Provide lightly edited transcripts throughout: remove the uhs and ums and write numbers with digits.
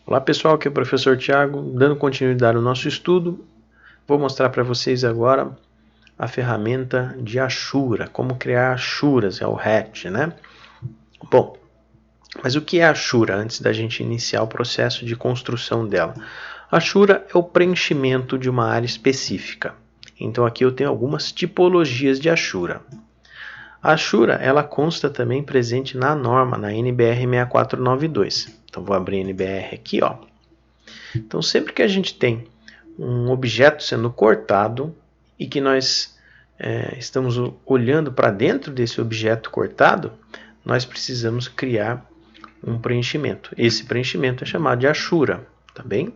Olá pessoal, aqui é o professor Tiago, dando continuidade ao nosso estudo. Vou mostrar para vocês agora a ferramenta de Ashura, como criar Ashuras, é o hatch, né? Bom, mas o que é Ashura antes da gente iniciar o processo de construção dela? Ashura é o preenchimento de uma área específica. Então aqui eu tenho algumas tipologias de Ashura. A Ashura, ela consta também presente na norma, na NBR 6492. Então vou abrir a NBR aqui, ó. Então sempre que a gente tem um objeto sendo cortado e que nós estamos olhando para dentro desse objeto cortado, nós precisamos criar um preenchimento. Esse preenchimento é chamado de Ashura, tá bem?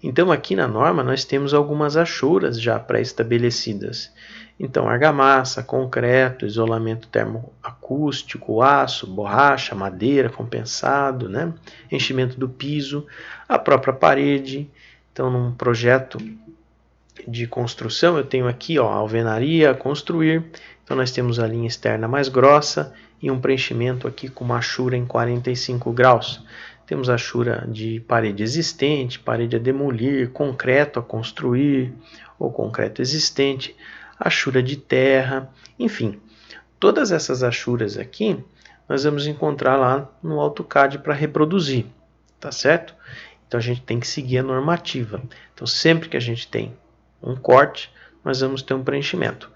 Então aqui na norma nós temos algumas Ashuras já pré-estabelecidas. Então argamassa, concreto, isolamento termoacústico, aço, borracha, madeira, compensado, né? Enchimento do piso, a própria parede. Então num projeto de construção eu tenho aqui ó, a alvenaria, construir. Então nós temos a linha externa mais grossa e um preenchimento aqui com uma Ashura em 45 graus. Temos a Ashura de parede existente, parede a demolir, concreto a construir ou concreto existente, Ashura de terra, enfim. Todas essas Ashuras aqui nós vamos encontrar lá no AutoCAD para reproduzir, tá certo? Então a gente tem que seguir a normativa. Então sempre que a gente tem um corte, nós vamos ter um preenchimento.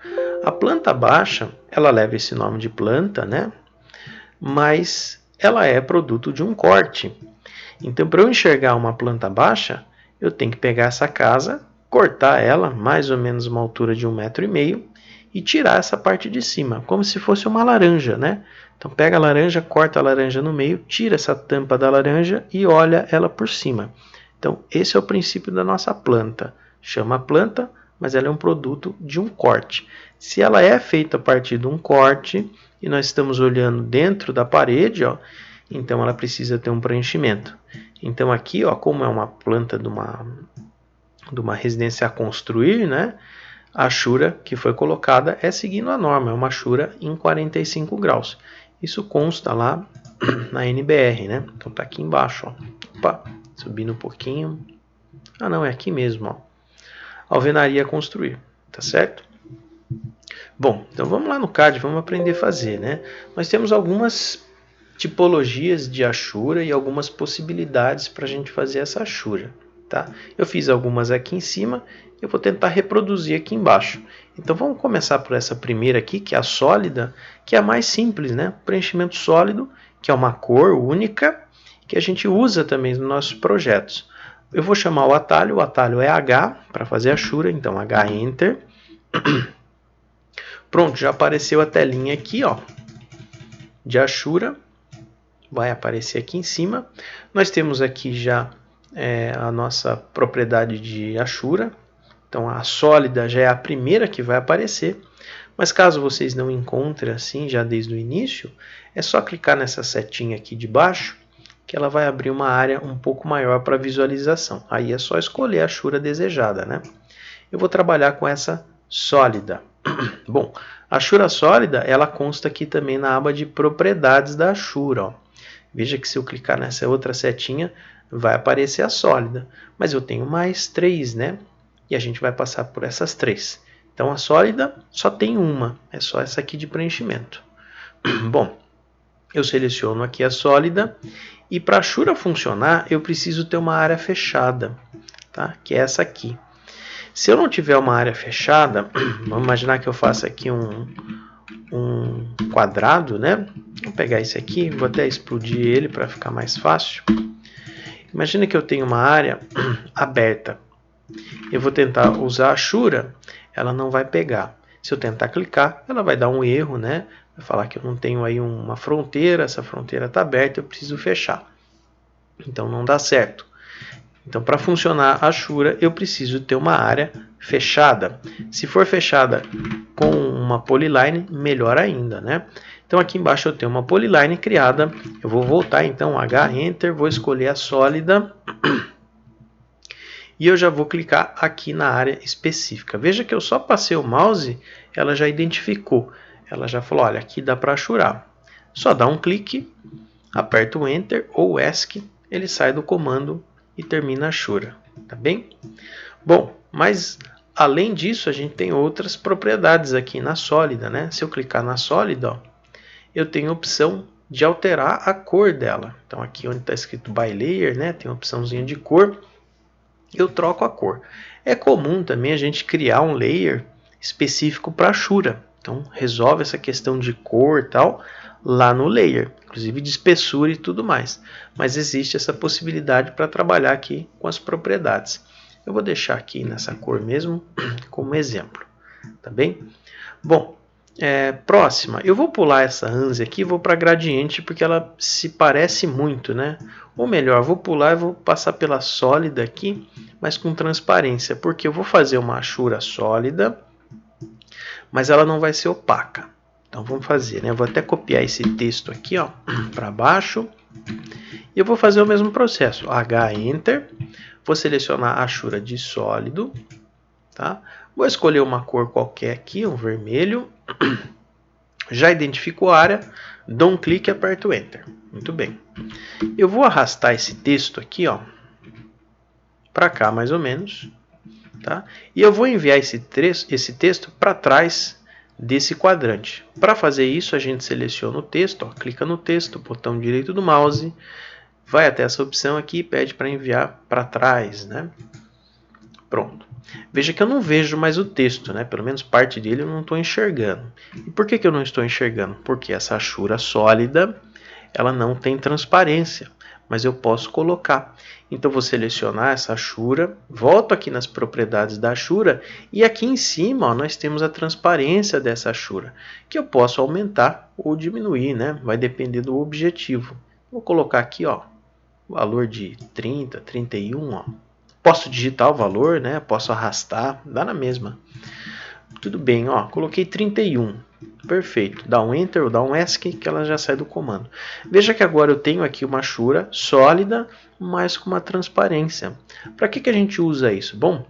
A planta baixa, ela leva esse nome de planta, né? Mas ela é produto de um corte. Então, para eu enxergar uma planta baixa, eu tenho que pegar essa casa, cortar ela, mais ou menos uma altura de 1,5 m, e tirar essa parte de cima, como se fosse uma laranja, né? Então, pega a laranja, corta a laranja no meio, tira essa tampa da laranja e olha ela por cima. Então, esse é o princípio da nossa planta. Chama planta, mas ela é um produto de um corte. Se ela é feita a partir de um corte, e nós estamos olhando dentro da parede, ó, então ela precisa ter um preenchimento. Então aqui, ó, como é uma planta de uma residência a construir, né, a Ashura que foi colocada é seguindo a norma, é uma Ashura em 45 graus. Isso consta lá na NBR, né? Então tá aqui embaixo, ó. Opa, subindo um pouquinho. Ah, não, é aqui mesmo, ó. Alvenaria a construir, tá certo? Bom, então vamos lá no CAD, vamos aprender a fazer, né? Nós temos algumas tipologias de Ashura e algumas possibilidades para a gente fazer essa Ashura, tá? Eu fiz algumas aqui em cima, eu vou tentar reproduzir aqui embaixo. Então vamos começar por essa primeira aqui, que é a sólida, que é a mais simples, né? Preenchimento sólido, que é uma cor única, que a gente usa também nos nossos projetos. Eu vou chamar o atalho é H para fazer a Ashura, então H Enter. Pronto, já apareceu a telinha aqui, ó, de Ashura. Vai aparecer aqui em cima. Nós temos aqui já a nossa propriedade de Ashura. Então a sólida já é a primeira que vai aparecer. Mas caso vocês não encontrem assim já desde o início, é só clicar nessa setinha aqui de baixo, que ela vai abrir uma área um pouco maior para visualização. Aí é só escolher a Ashura desejada, né? Eu vou trabalhar com essa sólida. Bom, a Ashura sólida, ela consta aqui também na aba de propriedades da Ashura, ó. Veja que se eu clicar nessa outra setinha, vai aparecer a sólida. Mas eu tenho mais 3, né? E a gente vai passar por essas 3. Então a sólida só tem uma, é só essa aqui de preenchimento. Bom, eu seleciono aqui a sólida. E para a Ashura funcionar, eu preciso ter uma área fechada, tá? Que é essa aqui. Se eu não tiver uma área fechada, vamos imaginar que eu faça aqui um quadrado, né? Vou pegar esse aqui, vou até explodir ele para ficar mais fácil. Imagina que eu tenho uma área aberta. Eu vou tentar usar a Ashura, ela não vai pegar. Se eu tentar clicar, ela vai dar um erro, né? Vai falar que eu não tenho aí uma fronteira, essa fronteira está aberta, eu preciso fechar. Então não dá certo. Então, para funcionar a Ashura, eu preciso ter uma área fechada. Se for fechada com uma polyline, melhor ainda, né? Então, aqui embaixo eu tenho uma polyline criada. Eu vou voltar, então, H, Enter, vou escolher a sólida. E eu já vou clicar aqui na área específica. Veja que eu só passei o mouse, ela já identificou. Ela já falou, olha, aqui dá para ashurar. Só dá um clique, aperta o Enter ou ESC ele sai do comando e termina a Ashura, tá bem? Bom, mas além disso a gente tem outras propriedades aqui na sólida, né? Se eu clicar na sólida, ó, eu tenho a opção de alterar a cor dela. Então aqui onde está escrito by layer, né, tem a opçãozinha de cor, eu troco a cor. É comum também a gente criar um layer específico para Ashura. Então resolve essa questão de cor e tal lá no layer, inclusive de espessura e tudo mais. Mas existe essa possibilidade para trabalhar aqui com as propriedades. Eu vou deixar aqui nessa cor mesmo como exemplo, tá bem? Bom, próxima, eu vou pular essa ANSI aqui e vou para gradiente porque ela se parece muito, né? Ou melhor, vou pular e vou passar pela sólida aqui, mas com transparência, porque eu vou fazer uma Ashura sólida, mas ela não vai ser opaca. Então vamos fazer, né? Eu vou até copiar esse texto aqui, ó, para baixo. E eu vou fazer o mesmo processo. H Enter, vou selecionar a Ashura de sólido, tá? Vou escolher uma cor qualquer aqui, um vermelho. Já identifico a área, dou um clique e aperto Enter. Muito bem. Eu vou arrastar esse texto aqui, ó, para cá mais ou menos, tá? E eu vou enviar esse texto para trás desse quadrante. Para fazer isso, a gente seleciona o texto, ó, clica no texto, botão direito do mouse, vai até essa opção aqui e pede para enviar para trás, né? Pronto. Veja que eu não vejo mais o texto, né? Pelo menos parte dele eu não estou enxergando. E por que eu não estou enxergando? Porque essa Ashura sólida, ela não tem transparência, mas eu posso colocar. Então vou selecionar essa Ashura, volto aqui nas propriedades da Ashura e aqui em cima, ó, nós temos a transparência dessa Ashura, que eu posso aumentar ou diminuir, né? Vai depender do objetivo. Vou colocar aqui, ó, valor de 30, 31, ó. Posso digitar o valor, né? Posso arrastar, dá na mesma. Tudo bem, ó, coloquei 31. Perfeito. Dá um Enter ou dá um ESC que ela já sai do comando. Veja que agora eu tenho aqui uma Ashura sólida, mas com uma transparência. Para que a gente usa isso? Bom,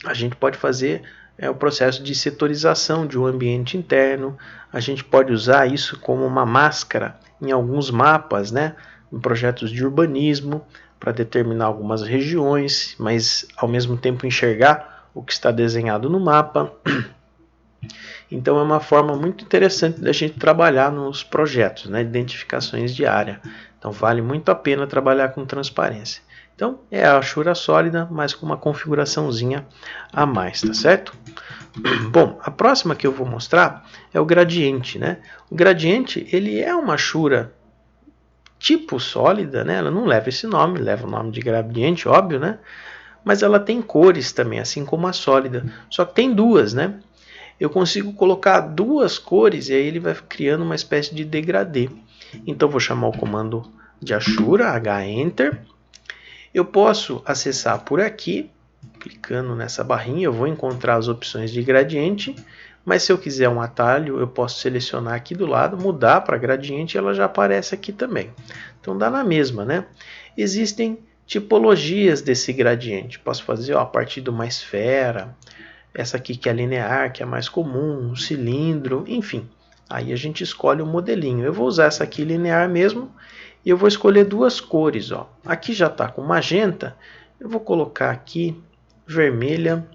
a gente pode fazer o processo de setorização de um ambiente interno. A gente pode usar isso como uma máscara em alguns mapas, né? Em projetos de urbanismo, para determinar algumas regiões, mas ao mesmo tempo enxergar o que está desenhado no mapa. Então é uma forma muito interessante da gente trabalhar nos projetos, né, identificações de área. Então vale muito a pena trabalhar com transparência. Então é a Ashura sólida, mas com uma configuraçãozinha a mais, tá certo? Bom, a próxima que eu vou mostrar é o gradiente, né? O gradiente, ele é uma Ashura tipo sólida, né? Ela não leva esse nome, leva o nome de gradiente, óbvio, né? Mas ela tem cores também, assim como a sólida. Só que tem duas, né? Eu consigo colocar duas cores e aí ele vai criando uma espécie de degradê. Então vou chamar o comando de Ashura, H Enter. Eu posso acessar por aqui, clicando nessa barrinha, eu vou encontrar as opções de gradiente. Mas se eu quiser um atalho, eu posso selecionar aqui do lado, mudar para gradiente e ela já aparece aqui também. Então dá na mesma, né? Existem tipologias desse gradiente. Posso fazer a partir de uma esfera, essa aqui que é linear, que é mais comum, um cilindro, enfim. Aí a gente escolhe o modelinho. Eu vou usar essa aqui linear mesmo e eu vou escolher duas cores. Ó. Aqui já está com magenta, eu vou colocar aqui vermelha.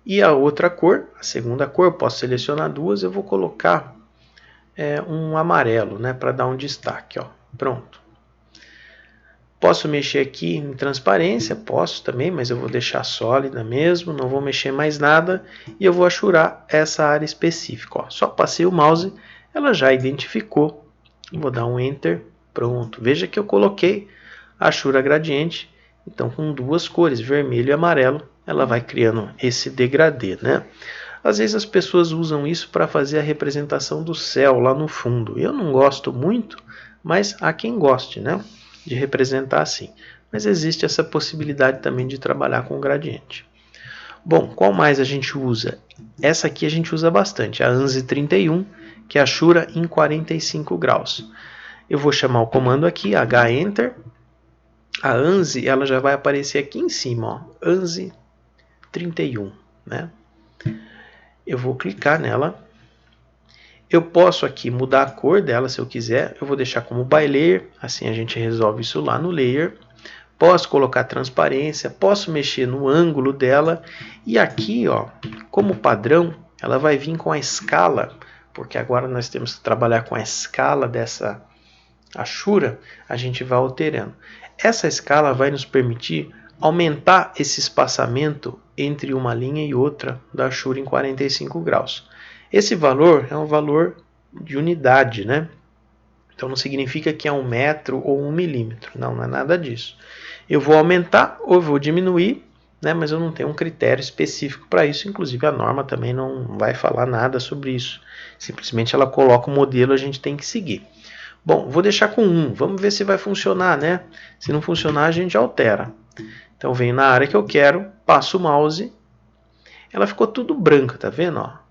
E a outra cor, a segunda cor, eu posso selecionar duas, eu vou colocar um amarelo, né, para dar um destaque. Ó. Pronto. Posso mexer aqui em transparência, posso também, mas eu vou deixar sólida mesmo, não vou mexer mais nada. E eu vou achurar essa área específica. Ó. Só passei o mouse, ela já identificou. Vou dar um Enter, pronto. Veja que eu coloquei a Ashura gradiente, então com duas cores, vermelho e amarelo. Ela vai criando esse degradê, né? Às vezes as pessoas usam isso para fazer a representação do céu lá no fundo. Eu não gosto muito, mas há quem goste, né? De representar assim. Mas existe essa possibilidade também de trabalhar com gradiente. Bom, qual mais a gente usa? Essa aqui a gente usa bastante, a ANSI 31, que é a Ashura em 45 graus. Eu vou chamar o comando aqui, H Enter. A ANSI ela já vai aparecer aqui em cima, ó, ANSI 31, né? Eu vou clicar nela. Eu posso aqui mudar a cor dela se eu quiser. Eu vou deixar como by layer, assim a gente resolve isso lá no layer. Posso colocar transparência, posso mexer no ângulo dela. E aqui, ó, como padrão, ela vai vir com a escala, porque agora nós temos que trabalhar com a escala dessa Ashura, a gente vai alterando. Essa escala vai nos permitir aumentar esse espaçamento entre uma linha e outra da Ashura em 45 graus. Esse valor é um valor de unidade, né? Então não significa que é 1 metro ou 1 milímetro. Não, não é nada disso. Eu vou aumentar ou eu vou diminuir, né? Mas eu não tenho um critério específico para isso. Inclusive a norma também não vai falar nada sobre isso. Simplesmente ela coloca o modelo, a gente tem que seguir. Bom, vou deixar com 1. Vamos ver se vai funcionar, né? Se não funcionar, a gente altera. Então venho na área que eu quero, passo o mouse. Ela ficou tudo branca, tá vendo? Ó?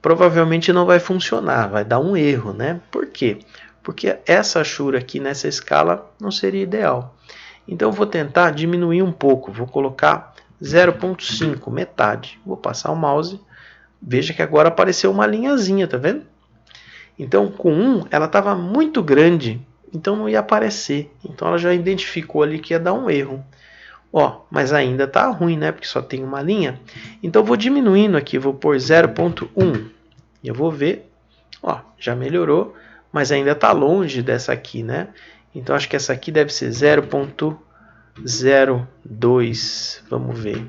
Provavelmente não vai funcionar, vai dar um erro, né? Por quê? Porque essa Ashura aqui nessa escala não seria ideal. Então eu vou tentar diminuir um pouco, vou colocar 0,5, metade. Vou passar o mouse, veja que agora apareceu uma linhazinha, tá vendo? Então com 1 ela estava muito grande, então não ia aparecer. Então ela já identificou ali que ia dar um erro. Ó, mas ainda está ruim, né? Porque só tem uma linha. Então eu vou diminuindo aqui, vou pôr 0,1. E eu vou ver, ó, já melhorou, mas ainda está longe dessa aqui, né? Então acho que essa aqui deve ser 0,02. Vamos ver.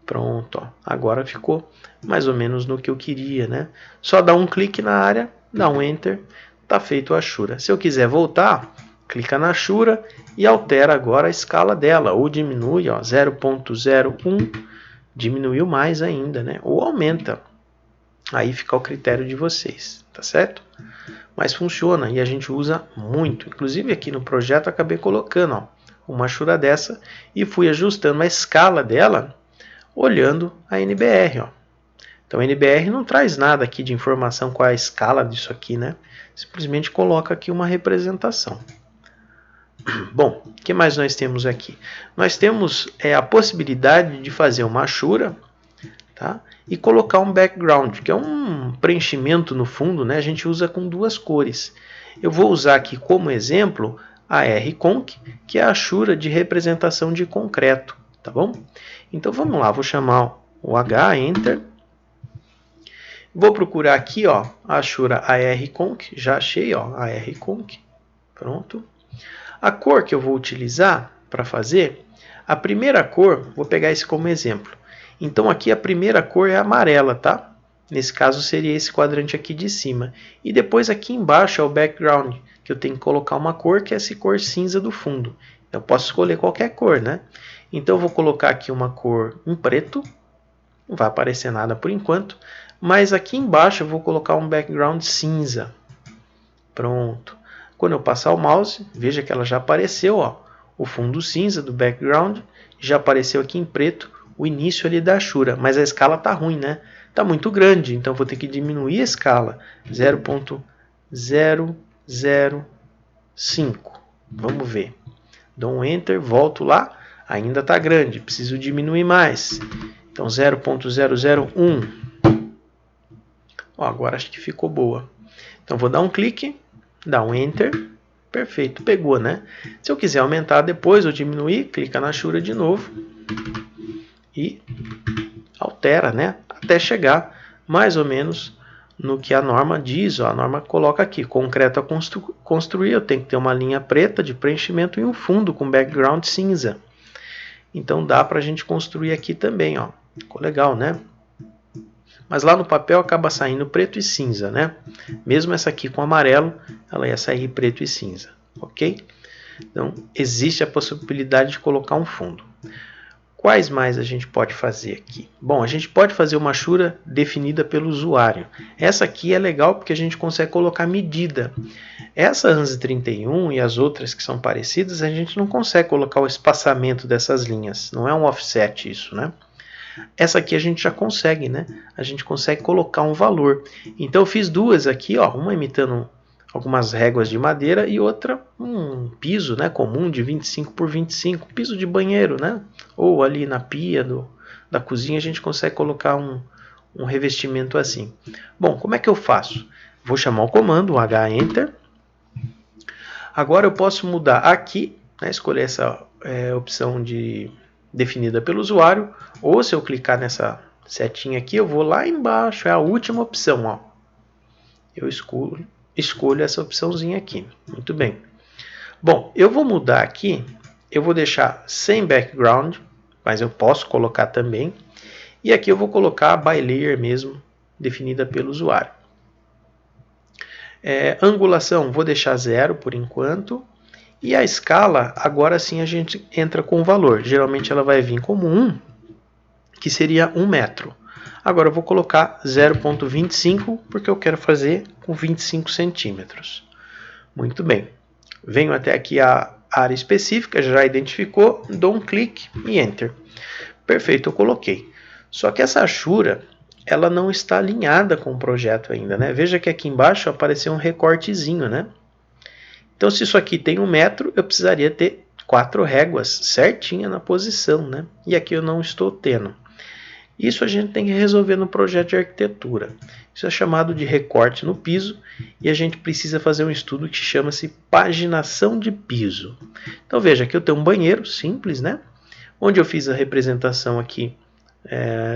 Pronto, ó. Agora ficou mais ou menos no que eu queria, né? Só dá um clique na área, dá um Enter, tá feito a Ashura. Se eu quiser voltar, clica na Ashura e altera agora a escala dela, ou diminui, ó, 0,01, diminuiu mais ainda, né? Ou aumenta. Aí fica ao critério de vocês, tá certo? Mas funciona e a gente usa muito. Inclusive aqui no projeto eu acabei colocando, ó, uma Ashura dessa e fui ajustando a escala dela olhando a NBR, ó. Então a NBR não traz nada aqui de informação qual é a escala disso aqui, né? Simplesmente coloca aqui uma representação. Bom, o que mais nós temos aqui? Nós temos a possibilidade de fazer uma Ashura, tá? E colocar um background, que é um preenchimento no fundo, né? A gente usa com duas cores. Eu vou usar aqui como exemplo a RConc, que é a Ashura de representação de concreto, tá bom? Então vamos lá, vou chamar o H, Enter. Vou procurar aqui, ó, a Ashura ARConc, já achei, ó, a RConc. Pronto. A cor que eu vou utilizar para fazer, a primeira cor, vou pegar esse como exemplo. Então aqui a primeira cor é amarela, tá? Nesse caso seria esse quadrante aqui de cima. E depois aqui embaixo é o background, que eu tenho que colocar uma cor que é essa cor cinza do fundo. Eu posso escolher qualquer cor, né? Então eu vou colocar aqui uma cor em preto, não vai aparecer nada por enquanto, mas aqui embaixo eu vou colocar um background cinza. Pronto. Quando eu passar o mouse, veja que ela já apareceu, ó, o fundo cinza do background, já apareceu aqui em preto o início ali da Ashura, mas a escala tá ruim, né? Tá muito grande, então vou ter que diminuir a escala, 0,005. Vamos ver. Dou um Enter, volto lá, ainda tá grande, preciso diminuir mais. Então 0,001. Ó, agora acho que ficou boa. Então vou dar um clique, dar um Enter, perfeito, pegou, né? Se eu quiser aumentar depois ou diminuir, clica na Ashura de novo e altera, né? Até chegar mais ou menos no que a norma diz, ó, a norma coloca aqui, concreto a construir, eu tenho que ter uma linha preta de preenchimento e um fundo com background cinza. Então dá para a gente construir aqui também, ó. Ficou legal, né? Mas lá no papel acaba saindo preto e cinza, né? Mesmo essa aqui com amarelo, ela ia sair preto e cinza, ok? Então existe a possibilidade de colocar um fundo. Quais mais a gente pode fazer aqui? Bom, a gente pode fazer uma Ashura definida pelo usuário. Essa aqui é legal porque a gente consegue colocar medida. Essa ANSI 31 e as outras que são parecidas, a gente não consegue colocar o espaçamento dessas linhas. Não é um offset isso, né? Essa aqui a gente já consegue, né? A gente consegue colocar um valor. Então eu fiz duas aqui, ó, uma imitando algumas réguas de madeira e outra um piso, né, comum de 25 por 25, piso de banheiro, né? Ou ali na pia da cozinha a gente consegue colocar um um revestimento assim. Bom, como é que eu faço? Vou chamar o comando, o H-Enter. Agora eu posso mudar aqui, né, escolher essa opção definida pelo usuário, ou se eu clicar nessa setinha aqui, eu vou lá embaixo, é a última opção, ó. Eu escolho essa opçãozinha aqui. Muito bem. Bom, eu vou mudar aqui, eu vou deixar sem background, mas eu posso colocar também. E aqui eu vou colocar a by layer mesmo, definida pelo usuário. Angulação, vou deixar 0 por enquanto. E a escala, agora sim a gente entra com o valor. Geralmente ela vai vir como 1, que seria 1 metro. Agora eu vou colocar 0,25, porque eu quero fazer com 25 centímetros. Muito bem. Venho até aqui a área específica, já identificou, dou um clique e Enter. Perfeito, eu coloquei. Só que essa achura, ela não está alinhada com o projeto ainda, né? Veja que aqui embaixo apareceu um recortezinho, né? Então, se isso aqui tem 1 metro, eu precisaria ter 4 réguas certinha na posição, né? E aqui eu não estou tendo. Isso a gente tem que resolver no projeto de arquitetura. Isso é chamado de recorte no piso e a gente precisa fazer um estudo que chama-se paginação de piso. Então veja que eu tenho um banheiro simples, né? Onde eu fiz a representação aqui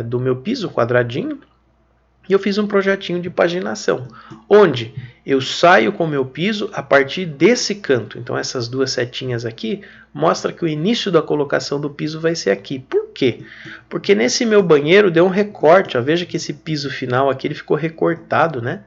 do meu piso quadradinho e eu fiz um projetinho de paginação, onde eu saio com o meu piso a partir desse canto. Então essas duas setinhas aqui mostram que o início da colocação do piso vai ser aqui. Por quê? Porque nesse meu banheiro deu um recorte. Ó, veja que esse piso final aqui ele ficou recortado, né?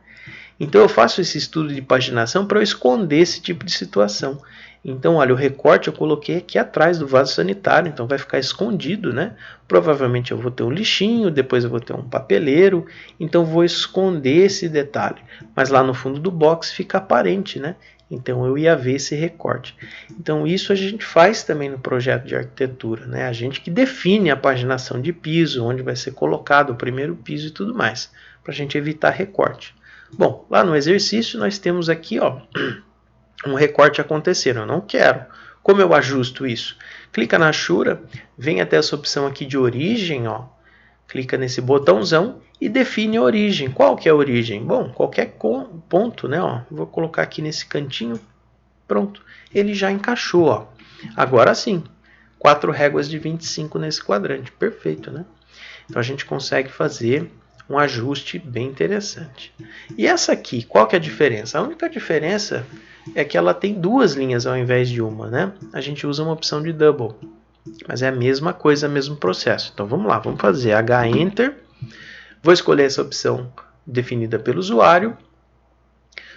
Então eu faço esse estudo de paginação para eu esconder esse tipo de situação. Então, olha, o recorte eu coloquei aqui atrás do vaso sanitário, então vai ficar escondido, né? Provavelmente eu vou ter um lixinho, depois eu vou ter um papeleiro, então vou esconder esse detalhe. Mas lá no fundo do box fica aparente, né? Então eu ia ver esse recorte. Então isso a gente faz também no projeto de arquitetura, né? A gente que define a paginação de piso, onde vai ser colocado o primeiro piso e tudo mais, para a gente evitar recorte. Bom, lá no exercício nós temos aqui, ó, um recorte acontecendo. Eu não quero. Como eu ajusto isso? Clica na achura, vem até essa opção aqui de origem, ó. Clica nesse botãozão e define a origem. Qual que é a origem? Bom, qualquer ponto, né? Ó. Vou colocar aqui nesse cantinho. Pronto. Ele já encaixou, ó. Agora sim. 4 réguas de 25 nesse quadrante. Perfeito, né? Então a gente consegue fazer um ajuste bem interessante. E essa aqui, qual que é a diferença? A única diferença é que ela tem 2 linhas ao invés de uma, né? A gente usa uma opção de double, mas é a mesma coisa, mesmo processo. Então vamos lá, vamos fazer H-Enter, vou escolher essa opção definida pelo usuário,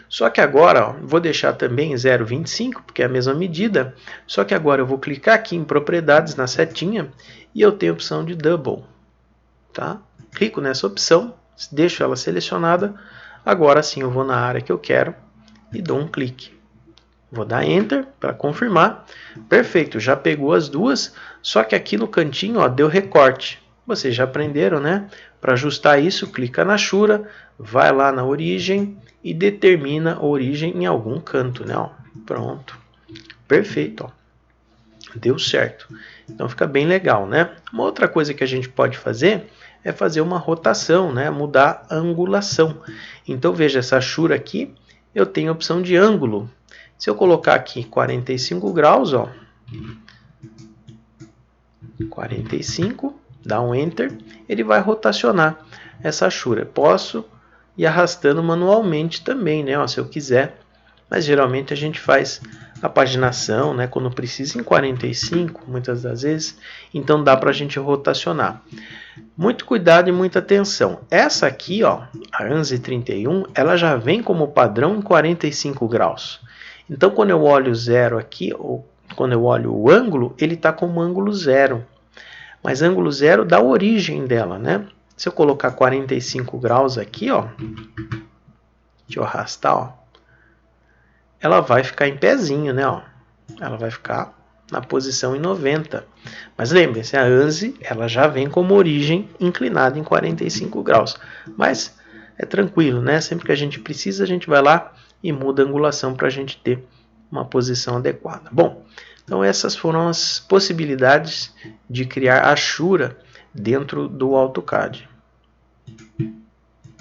só que agora, ó, vou deixar também 0,25, porque é a mesma medida, só que agora eu vou clicar aqui em propriedades, na setinha, e eu tenho a opção de double, tá? Clico nessa opção, deixo ela selecionada, agora sim eu vou na área que eu quero e dou um clique. Vou dar Enter para confirmar. Perfeito, já pegou as duas, só que aqui no cantinho, ó, deu recorte. Vocês já aprenderam, né? Para ajustar isso, clica na achura, vai lá na origem e determina a origem em algum canto, né? Ó, pronto. Perfeito, ó. Deu certo. Então fica bem legal, né? Uma outra coisa que a gente pode fazer é fazer uma rotação, né? Mudar a angulação. Então veja, essa achura aqui, eu tenho a opção de ângulo. Se eu colocar aqui 45 graus, ó, 45, dá um Enter, ele vai rotacionar essa achura. Posso ir arrastando manualmente também, né, ó, se eu quiser, mas geralmente a gente faz a paginação, né, quando precisa em 45, muitas das vezes, então dá para a gente rotacionar. Muito cuidado e muita atenção. Essa aqui, ó, a ANSI 31, ela já vem como padrão em 45 graus. Então, quando eu olho o zero aqui, ou quando eu olho o ângulo, ele está como ângulo zero. Mas ângulo zero dá a origem dela, né? Se eu colocar 45 graus aqui, ó, deixa eu arrastar, ó, ela vai ficar em pezinho, né? Ó, ela vai ficar na posição em 90. Mas lembre-se, a ANSI ela já vem como origem inclinada em 45 graus. Mas é tranquilo, né? Sempre que a gente precisa, a gente vai lá e muda a angulação para a gente ter uma posição adequada. Bom, então essas foram as possibilidades de criar achura dentro do AutoCAD.